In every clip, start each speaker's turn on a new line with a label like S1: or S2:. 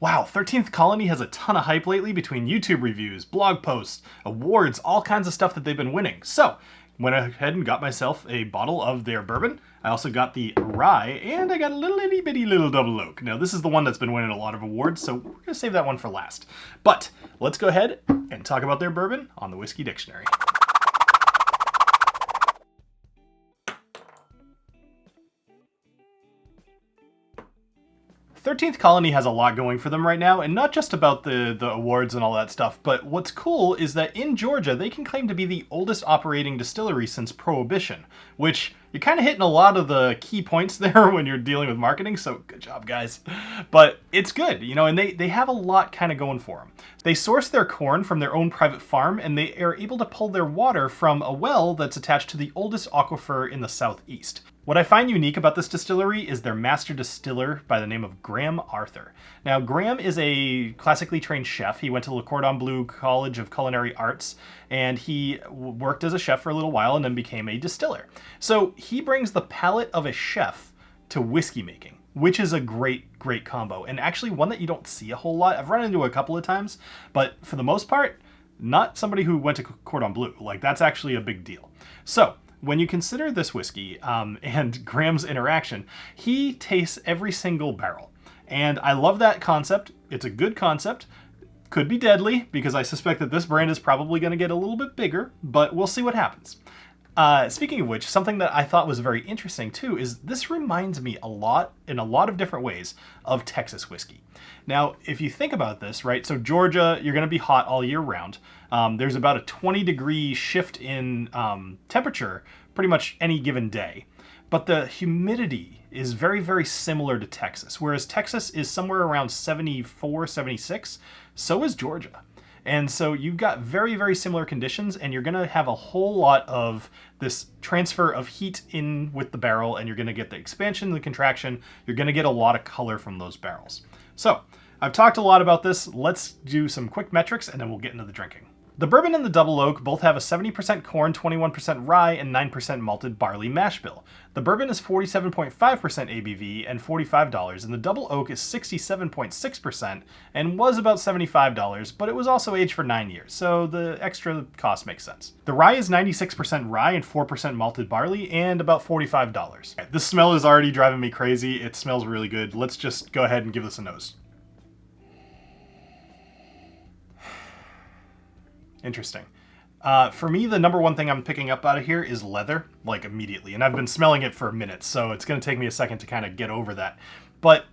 S1: Wow, 13th Colony has a ton of hype lately between YouTube reviews, blog posts, awards, all kinds of stuff that they've been winning. So, went ahead and got myself a bottle of their bourbon. I also got the rye, and I got a little itty bitty little double oak. Now, this is the one that's been winning a lot of awards, so we're gonna save that one for last. But let's go ahead and talk about their bourbon on the Whiskey Dictionary. 13th Colony has a lot going for them right now, and not just about the awards and all that stuff, but what's cool is that in Georgia, they can claim to be the oldest operating distillery since Prohibition, which you're kind of hitting a lot of the key points there when you're dealing with marketing, so good job, guys. But it's good, you know, and they have a lot kind of going for them. They source their corn from their own private farm, and they are able to pull their water from a well that's attached to the oldest aquifer in the southeast. What I find unique about this distillery is their master distiller by the name of Graham Arthur. Now, Graham is a classically trained chef. He went to Le Cordon Bleu College of Culinary Arts, and he worked as a chef for a little while and then became a distiller. So he brings the palate of a chef to whiskey making, which is a great, great combo, and actually one that you don't see a whole lot. I've run into a couple of times, but for the most part, not somebody who went to Cordon Bleu. Like, that's actually a big deal. So, when you consider this whiskey and Graham's interaction, he tastes every single barrel. And I love that concept. It's a good concept. Could be deadly, because I suspect that this brand is probably going to get a little bit bigger, but we'll see what happens. Speaking of which, something that I thought was very interesting too is this reminds me a lot, in a lot of different ways, of Texas whiskey. Now, if you think about this, right, so Georgia, you're going to be hot all year round. There's about a 20-degree shift in temperature pretty much any given day. But the humidity is very, very similar to Texas. Whereas Texas is somewhere around 74, 76, so is Georgia. And so you've got very, very similar conditions, and you're going to have a whole lot of this transfer of heat in with the barrel, and you're going to get the expansion, the contraction. You're going to get a lot of color from those barrels. So I've talked a lot about this. Let's do some quick metrics, and then we'll get into the drinking. The bourbon and the double oak both have a 70% corn, 21% rye, and 9% malted barley mash bill. The bourbon is 47.5% ABV and $45, and the double oak is 67.6% and was about $75, but it was also aged for 9 years, so the extra cost makes sense. The rye is 96% rye and 4% malted barley and about $45. Okay, this smell is already driving me crazy. It smells really good. Let's just go ahead and give this a nose. Interesting. For me, the number one thing I'm picking up out of here is leather, like immediately. And I've been smelling it for minutes, so it's going to take me a second to kind of get over that. But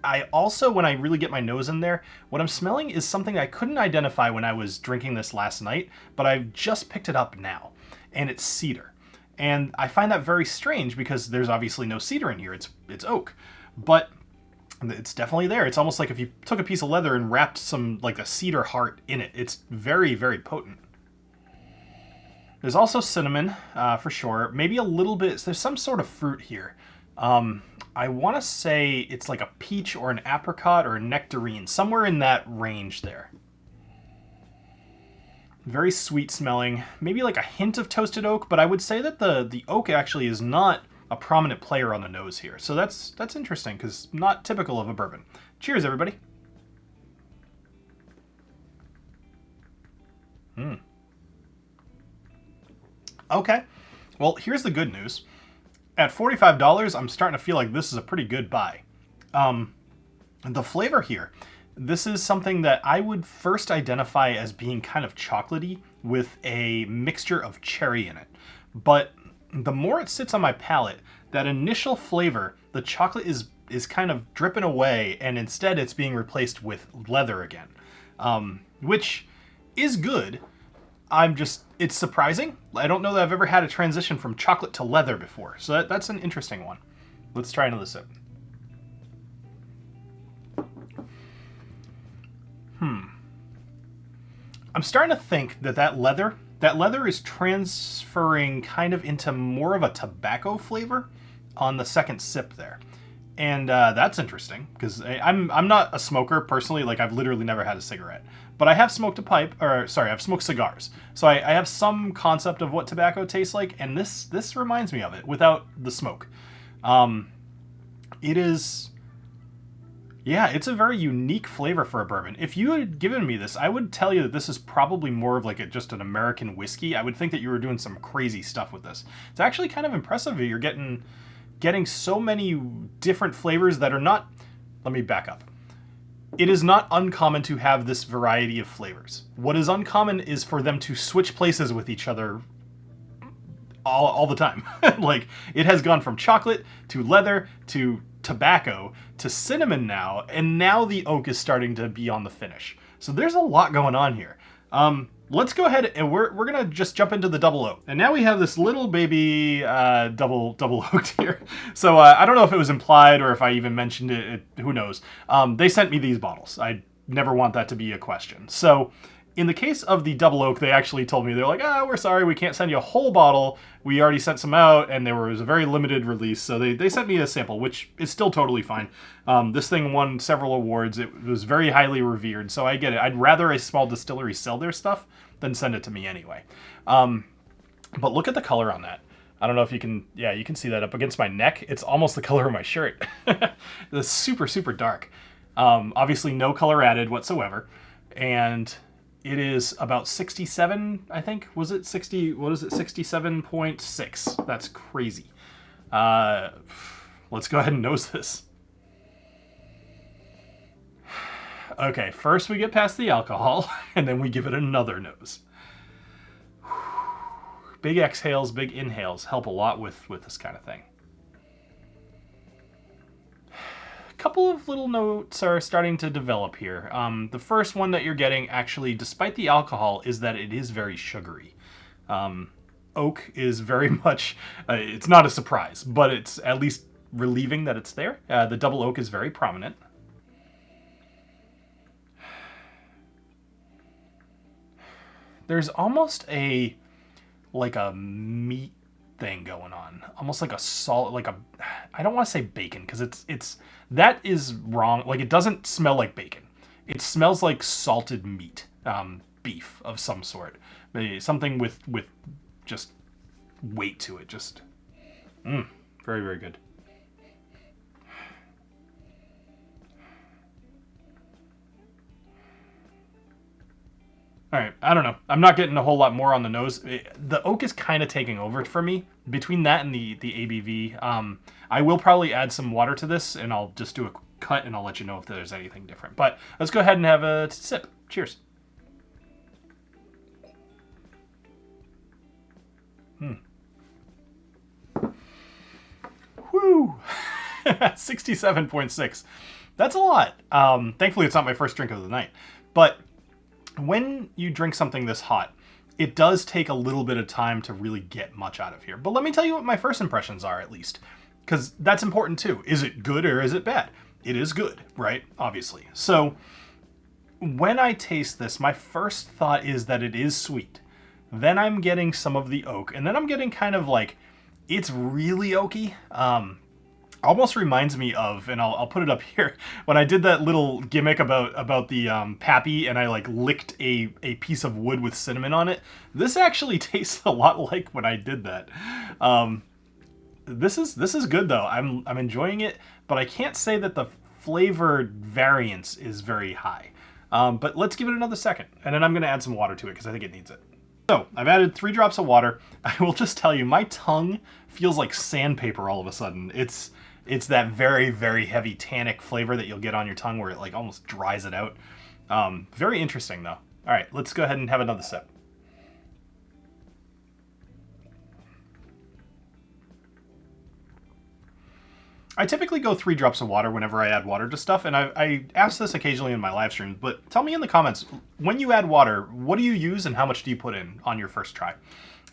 S1: I also, when I really get my nose in there, what I'm smelling is something I couldn't identify when I was drinking this last night, but I've just picked it up now. And it's cedar. And I find that very strange because there's obviously no cedar in here. It's oak. But it's definitely there. It's almost like if you took a piece of leather and wrapped some, like a cedar heart in it. It's very, very potent. There's also cinnamon, for sure. Maybe a little bit, there's some sort of fruit here. I want to say it's like a peach or an apricot or a nectarine, somewhere in that range there. Very sweet smelling. Maybe like a hint of toasted oak, but I would say that the oak actually is not a prominent player on the nose here. So that's interesting, because not typical of a bourbon. Cheers, everybody. Okay, well, here's the good news. At $45, I'm starting to feel like this is a pretty good buy. The flavor here, this is something that I would first identify as being kind of chocolatey with a mixture of cherry in it. But the more it sits on my palate, that initial flavor, the chocolate is kind of dripping away, and instead it's being replaced with leather again, which is good. It's surprising. I don't know that I've ever had a transition from chocolate to leather before, so that's an interesting one. Let's try another sip. I'm starting to think that leather is transferring kind of into more of a tobacco flavor on the second sip there. And that's interesting, because I'm not a smoker personally. Like, I've literally never had a cigarette. But I have smoked I've smoked cigars. So I have some concept of what tobacco tastes like, and this reminds me of it without the smoke. It is Yeah, it's a very unique flavor for a bourbon. If you had given me this, I would tell you that this is probably more of like just an American whiskey. I would think that you were doing some crazy stuff with this. It's actually kind of impressive that you're getting so many different flavors that are not. Let me back up. It is not uncommon to have this variety of flavors. What is uncommon is for them to switch places with each other all the time. Like, it has gone from chocolate to leather to tobacco to cinnamon now, and now the oak is starting to be on the finish. So there's a lot going on here. Let's go ahead and we're gonna just jump into the double oak. And now we have this little baby double oaked here. So I don't know if it was implied or if I even mentioned it. Who knows? They sent me these bottles. I never want that to be a question. So in the case of the double oak, they actually told me, they're like, we're sorry, we can't send you a whole bottle. We already sent some out, and there was a very limited release. So they sent me a sample, which is still totally fine. This thing won several awards. It was very highly revered, so I get it. I'd rather a small distillery sell their stuff than send it to me anyway. But look at the color on that. I don't know if you can, yeah, you can see that up against my neck. It's almost the color of my shirt. It's super, super dark. Obviously no color added whatsoever. And it is about 67, I think. Was it 60? What is it? 67.6. That's crazy. Let's go ahead and nose this. Okay, first we get past the alcohol, and then we give it another nose. Big exhales, big inhales help a lot with this kind of thing. Couple of little notes are starting to develop here. The first one that you're getting, actually, despite the alcohol, is that it is very sugary. Oak is very much, it's not a surprise, but it's at least relieving that it's there. The double oak is very prominent. There's almost like a meat thing going on, almost like a salt, like a, I don't want to say bacon because it's that is wrong. Like, it doesn't smell like bacon. It smells like salted meat, beef of some sort, maybe something with just weight to it. Just very, very good. All right, I don't know. I'm not getting a whole lot more on the nose. The oak is kind of taking over for me. Between that and the ABV, I will probably add some water to this, and I'll just do a cut, and I'll let you know if there's anything different. But let's go ahead and have a sip. Cheers. Woo! 67.6. That's a lot. Thankfully, it's not my first drink of the night. But when you drink something this hot, it does take a little bit of time to really get much out of here. But let me tell you what my first impressions are, at least. Because that's important too. Is it good or is it bad? It is good, right? Obviously. So when I taste this, my first thought is that it is sweet. Then I'm getting some of the oak. And then I'm getting kind of like, it's really oaky. Almost reminds me of, and I'll put it up here, when I did that little gimmick about the pappy, and I like licked a piece of wood with cinnamon on it. This actually tastes a lot like when I did that. This is good though. I'm enjoying it, but I can't say that the flavor variance is very high. But let's give it another second, and then I'm going to add some water to it because I think it needs it. So I've added 3 drops of water. I will just tell you, my tongue feels like sandpaper all of a sudden. It's that very, very heavy tannic flavor that you'll get on your tongue where it like almost dries it out. Very interesting though. All right, let's go ahead and have another sip. I typically go 3 drops of water whenever I add water to stuff, and I ask this occasionally in my live streams, but tell me in the comments, when you add water, what do you use and how much do you put in on your first try?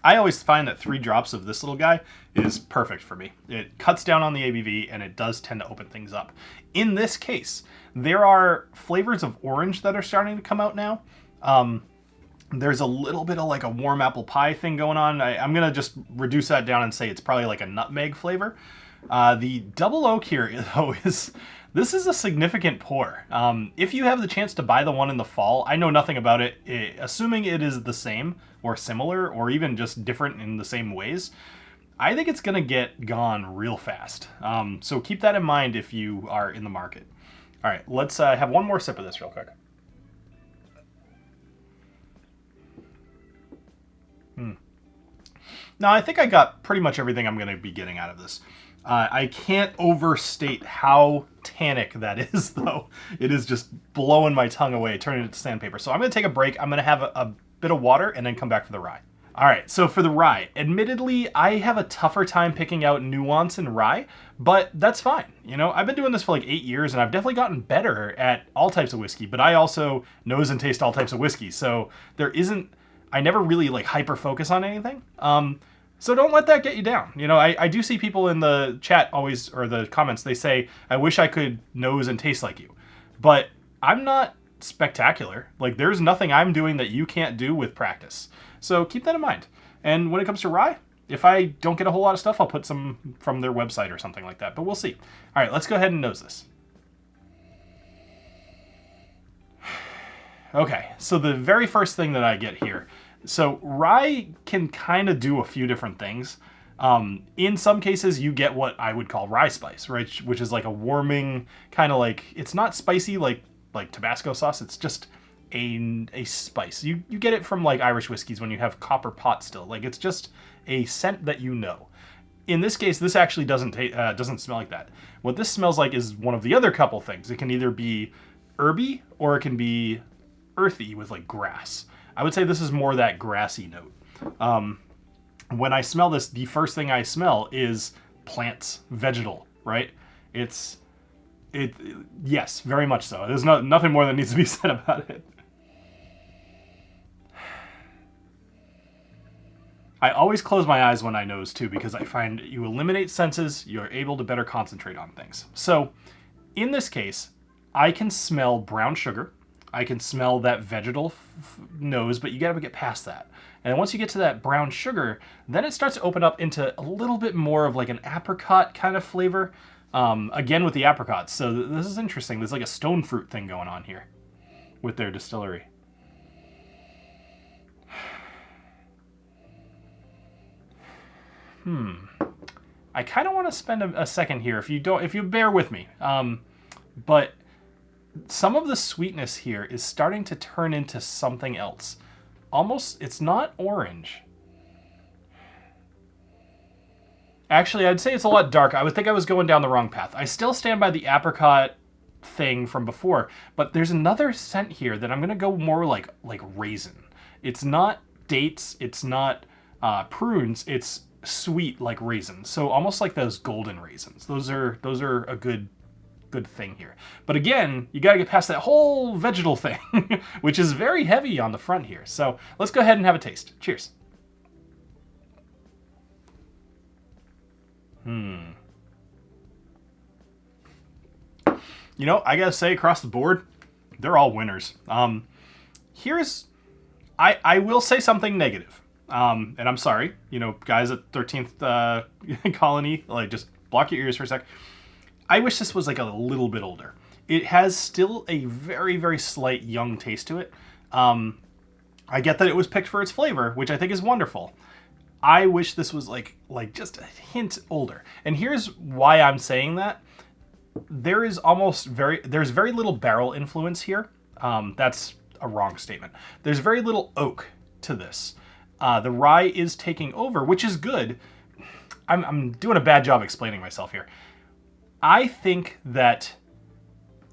S1: I always find that 3 drops of this little guy is perfect for me. It cuts down on the ABV, and it does tend to open things up. In this case, there are flavors of orange that are starting to come out now. There's a little bit of like a warm apple pie thing going on. I'm going to just reduce that down and say it's probably like a nutmeg flavor. The double oak here, though, this is a significant pour. If you have the chance to buy the one in the fall, I know nothing about it. Assuming it is the same or similar or even just different in the same ways, I think it's going to get gone real fast. So keep that in mind if you are in the market. All right, let's have one more sip of this real quick. Now, I think I got pretty much everything I'm going to be getting out of this. I can't overstate how tannic that is, though. It is just blowing my tongue away, turning it to sandpaper. So I'm going to take a break. I'm going to have a bit of water and then come back for the rye. All right, so for the rye, admittedly, I have a tougher time picking out nuance in rye, but that's fine. You know, I've been doing this for like 8 years, and I've definitely gotten better at all types of whiskey, but I also nose and taste all types of whiskey, so I never really like hyper focus on anything. So don't let that get you down. You know, I do see people in the chat always, or the comments, they say, I wish I could nose and taste like you. But I'm not spectacular. Like, there's nothing I'm doing that you can't do with practice. So keep that in mind. And when it comes to rye, if I don't get a whole lot of stuff, I'll put some from their website or something like that. But we'll see. All right, let's go ahead and nose this. Okay, so the very first thing that I get here. So rye can kind of do a few different things. In some cases, you get what I would call rye spice, right? Which is like a warming kind of like, it's not spicy like Tabasco sauce. It's just a spice. You get it from like Irish whiskeys when you have copper pot still. Like, it's just a scent that you know. In this case, this actually doesn't smell like that. What this smells like is one of the other couple things. It can either be herby or it can be earthy with like grass. I would say this is more that grassy note. When I smell this, the first thing I smell is plants, vegetal, right? Yes, very much so. There's nothing more that needs to be said about it. I always close my eyes when I nose too, because I find you eliminate senses, you're able to better concentrate on things. So in this case, I can smell brown sugar. I can smell that vegetal nose, but you gotta get past that. And once you get to that brown sugar, then it starts to open up into a little bit more of like an apricot kind of flavor. Again, with the apricots. So this is interesting. There's like a stone fruit thing going on here with their distillery. I kind of want to spend a second here, if you bear with me. But some of the sweetness here is starting to turn into something else. Almost, it's not orange. Actually, I'd say it's a lot darker. I would think I was going down the wrong path. I still stand by the apricot thing from before, but there's another scent here that I'm going to go more like raisin. It's not dates, it's not prunes, it's sweet like raisins. So almost like those golden raisins. Those are a good thing here. But again, you got to get past that whole vegetal thing, which is very heavy on the front here. So let's go ahead and have a taste. Cheers. You know, I gotta say, across the board, they're all winners. I will say something negative. And I'm sorry, you know, guys at 13th Colony, like, just block your ears for a sec. I wish this was like a little bit older. It has still a very, very slight young taste to it. I get that it was picked for its flavor, which I think is wonderful. I wish this was like just a hint older. And here's why I'm saying that. There's very little barrel influence here. That's a wrong statement. There's very little oak to this. The rye is taking over, which is good. I'm doing a bad job explaining myself here. I think that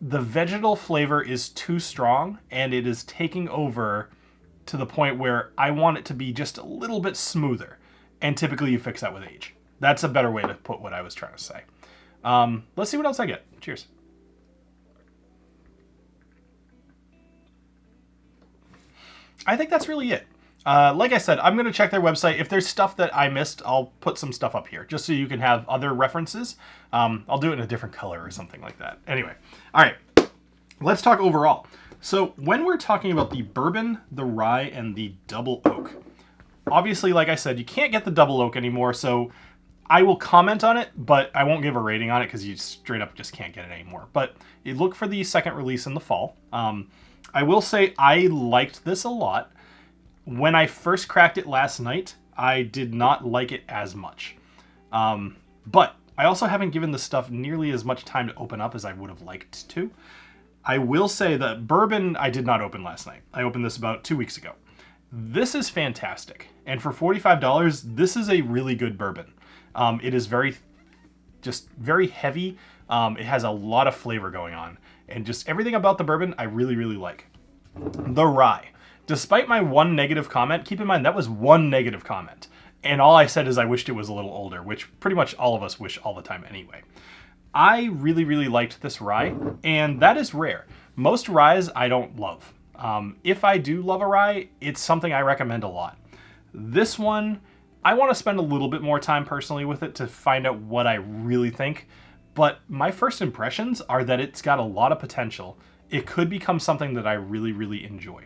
S1: the vegetal flavor is too strong, and it is taking over to the point where I want it to be just a little bit smoother. And typically you fix that with age. That's a better way to put what I was trying to say. Let's see what else I get. Cheers. I think that's really it. Like I said, I'm going to check their website. If there's stuff that I missed, I'll put some stuff up here just so you can have other references. I'll do it in a different color or something like that. Anyway, all right, let's talk overall. So when we're talking about the bourbon, the rye, and the double oak, obviously, like I said, you can't get the double oak anymore, so I will comment on it, but I won't give a rating on it because you straight up just can't get it anymore. But you look for the second release in the fall. I will say I liked this a lot. When I first cracked it last night, I did not like it as much. But I also haven't given this stuff nearly as much time to open up as I would have liked to. I will say that bourbon I did not open last night. I opened this about 2 weeks ago. This is fantastic. And for $45, this is a really good bourbon. It is very heavy. It has a lot of flavor going on. And just everything about the bourbon I really, really like. The rye. Despite my one negative comment, keep in mind that was one negative comment. And all I said is I wished it was a little older, which pretty much all of us wish all the time anyway. I really, really liked this rye, and that is rare. Most ryes I don't love. If I do love a rye, it's something I recommend a lot. This one, I want to spend a little bit more time personally with it to find out what I really think, but my first impressions are that it's got a lot of potential. It could become something that I really, really enjoy.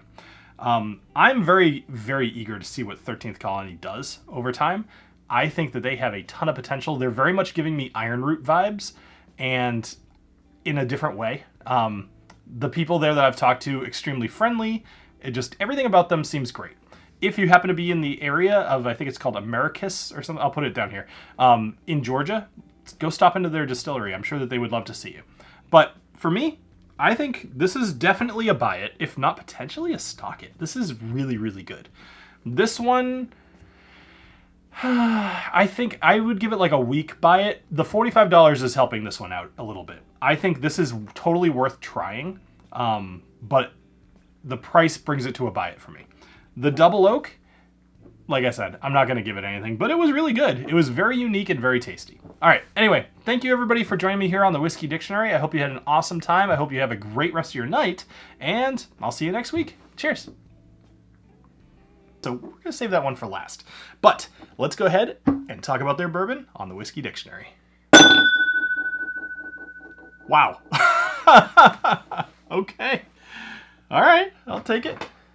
S1: I'm very, very eager to see what 13th Colony does over time. I think that they have a ton of potential. They're very much giving me Iron Root vibes, and in a different way. The people there that I've talked to, extremely friendly. Everything about them seems great. If you happen to be in the area of, I think it's called Americus or something, I'll put it down here, in Georgia, go stop into their distillery. I'm sure that they would love to see you. But for me, I think this is definitely a buy it, if not potentially a stock it. This is really, really good. This one, I think I would give it like a week buy it. The $45 is helping this one out a little bit. I think this is totally worth trying, but the price brings it to a buy it for me. The double oak, like I said, I'm not going to give it anything, but it was really good. It was very unique and very tasty. All right, anyway, thank you everybody for joining me here on the Whiskey Dictionary. I hope you had an awesome time. I hope you have a great rest of your night, and I'll see you next week. Cheers. So we're going to save that one for last. But let's go ahead and talk about their bourbon on the Whiskey Dictionary. Wow. Okay. All right, I'll take it.